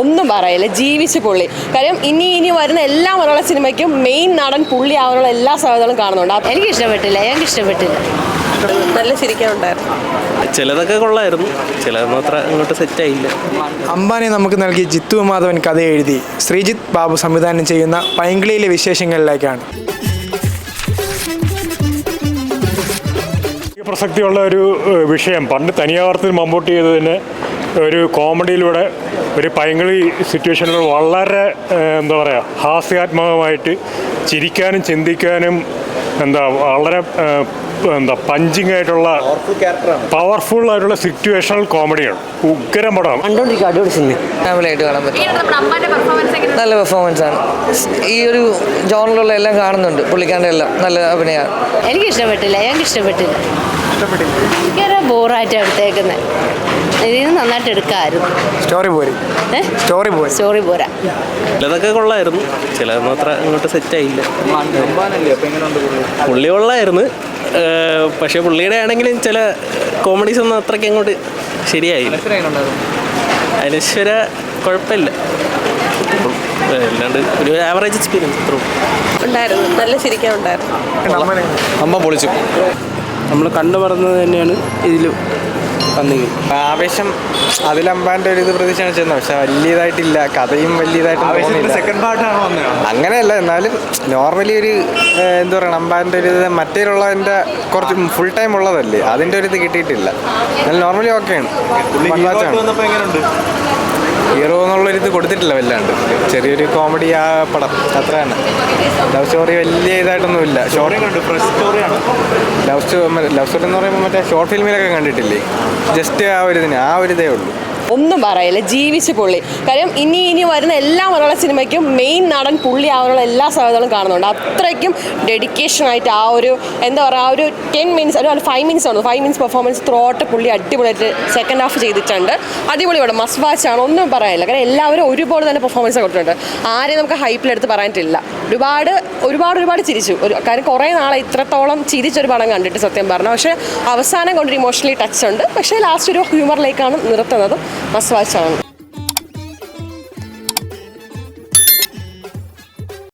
ഒന്നും പറയില്ല, ജീവിച്ച് പുള്ളി. കാര്യം ഇനി വരുന്ന എല്ലാ മലയാള സിനിമയ്ക്കും മെയിൻ നടൻ പുള്ളി ആവാനുള്ള എല്ലാ സാധ്യതകളും കാണുന്നുണ്ട്. എനിക്ക് ഇഷ്ടപ്പെട്ടില്ല. നല്ല ചിരിക്കാനുണ്ടായിരുന്നു. ചിലതൊക്കെ കൊള്ളായിരുന്നു, ചിലതൊന്നും അത്ര അങ്ങോട്ട് സെറ്റായില്ല. അംബാനി നമുക്ക് നൽകി ജിത്തു മാധവൻ കഥ എഴുതി ശ്രീജിത്ത് ബാബു സംവിധാനം ചെയ്യുന്ന പൈങ്കിളിയിലെ വിശേഷങ്ങളിലേക്കാണ്. പ്രസക്തിയുള്ള ഒരു വിഷയം. പണ്ട് തനിയാവർത്തിന് മമ്മൂട്ടി ചെയ്തതിന് ഒരു കോമഡിയിലൂടെ ഒരു പൈങ്കിളി സിറ്റുവേഷനിൽ വളരെ ഹാസ്യാത്മകമായിട്ട് ചിരിക്കാനും ചിന്തിക്കാനും വളരെ പഞ്ചിങ് ആയിട്ടുള്ള പവർഫുൾ ആയിട്ടുള്ള സിറ്റുവേഷണൽ കോമഡിയാണ്. ഉഗ്രം പടമാണ്. ഫാമിലിയായിട്ട് കാണാൻ പറ്റും. നല്ല പെർഫോമൻസ് ആണ്. ഈ ഒരു ജോണിലുള്ള എല്ലാം കാണുന്നുണ്ട്. പുള്ളിക്കാരുടെ എല്ലാം നല്ല അഭിനയമാണ്. എനിക്ക് ഇഷ്ടപ്പെട്ടില്ല. ഭയങ്കര ബോറായിട്ട് എടുത്തേക്കുന്നത്. ഇതിന് നന്നായിട്ട് എടുക്കാമായിരുന്നു. സ്റ്റോറി പോരാ. ചിലതൊക്കെ കൊള്ളായിരുന്നു, ചിലതൊന്നും അത്ര അങ്ങോട്ട് സെറ്റായില്ല. പുള്ളി കൊള്ളായിരുന്നു, പക്ഷെ പുള്ളിയുടെ ആണെങ്കിലും ചില കോമഡീസ് ഒന്നും അത്രയ്ക്ക് അങ്ങോട്ട് ശരിയായില്ല. അനശ്വര കുഴപ്പമില്ല, അല്ലാണ്ട് ഒരു ആവറേജ് എക്സ്പീരിയൻസ് ഉണ്ടായിരുന്നു. നല്ല ചിരിക്കാനുണ്ടായിരുന്നു. അമ്മ പൊളിച്ചു. നമ്മൾ കണ്ടു പറഞ്ഞത് തന്നെയാണ് ഇതിലും ആവേശം അതിലമ്പാൻ്റെ ഒരു ഇത് പ്രതീക്ഷയാണ് ചെയ്യുന്നത്. പക്ഷെ വലിയതായിട്ടില്ല, കഥയും വലിയതായിട്ട് സെക്കൻഡ് പാർട്ടാണോ അങ്ങനെയല്ല. എന്നാലും നോർമലി ഒരു എന്താ പറയുക, അമ്പാൻ്റെ ഒരു ഇത് മറ്റേലുള്ളതിൻ്റെ കുറച്ച് ഫുൾ ടൈം ഉള്ളതല്ലേ, അതിൻ്റെ ഒരു ഇത് കിട്ടിയിട്ടില്ല. എന്നാലും നോർമലി ഓക്കെയാണ്. ഹീറോ എന്നുള്ളൊരിത് കൊടുത്തിട്ടില്ല വല്ലാണ്ട്. ചെറിയൊരു കോമഡി ആ പടം അത്ര തന്നെ. ലവ് സ്റ്റോറി വലിയ ഇതായിട്ടൊന്നുമില്ല. ലവ് സ്റ്റോറി എന്ന് പറയുമ്പോൾ മറ്റേ ഷോർട്ട് ഫിലിമിലൊക്കെ കണ്ടിട്ടില്ലേ, ജസ്റ്റ് ആ ഒരു ഇതേ ഉള്ളൂ. ഒന്നും പറയില്ല, ജീവിച്ച് പുള്ളി. കാര്യം ഇനി വരുന്ന എല്ലാ മലയാള സിനിമയ്ക്കും മെയിൻ നടൻ പുള്ളി ആവാനുള്ള എല്ലാ സാധ്യതകളും കാണുന്നുണ്ട്. അത്രയ്ക്കും ഡെഡിക്കേഷനായിട്ട് ആ ഒരു ആ ഒരു 10 മിനിറ്റ്സ് ഒരു 5 മിനിറ്റ്സ് ആണ് 5 മിനിറ്റ്സ് പെർഫോമൻസ് ത്രൂ ഔട്ട് പുള്ളി അടിപൊളിയായിട്ട് സെക്കൻഡ് ഹാഫ് ചെയ്തിട്ടുണ്ട്. അടിപൊളി ഇവിടെ മസ്റ്റ് വാച്ച് ആണ്. ഒന്നും പറയാനില്ല. കാരണം എല്ലാവരും ഒരുപോലെ തന്നെ പെർഫോമൻസ് കൊടുത്തിട്ടുണ്ട്. ആരെയും നമുക്ക് ഹൈപ്പിലെടുത്ത് പറയാനിട്ടില്ല. ഒരുപാട് ചിരിച്ചു. കാര്യം കുറേ നാളെ ഇത്രത്തോളം ചിരിച്ചൊരു പടം കണ്ടിട്ട് സത്യം പറഞ്ഞു. പക്ഷേ അവസാനം കൊണ്ടൊരു ഇമോഷണലി ടച്ച് ഉണ്ട്. പക്ഷേ ലാസ്റ്റ് ഒരു ഹ്യൂമറിലേക്കാണ് നിർത്തുന്നത്. മസ്റ്റ് വാച്ച് ആണ്.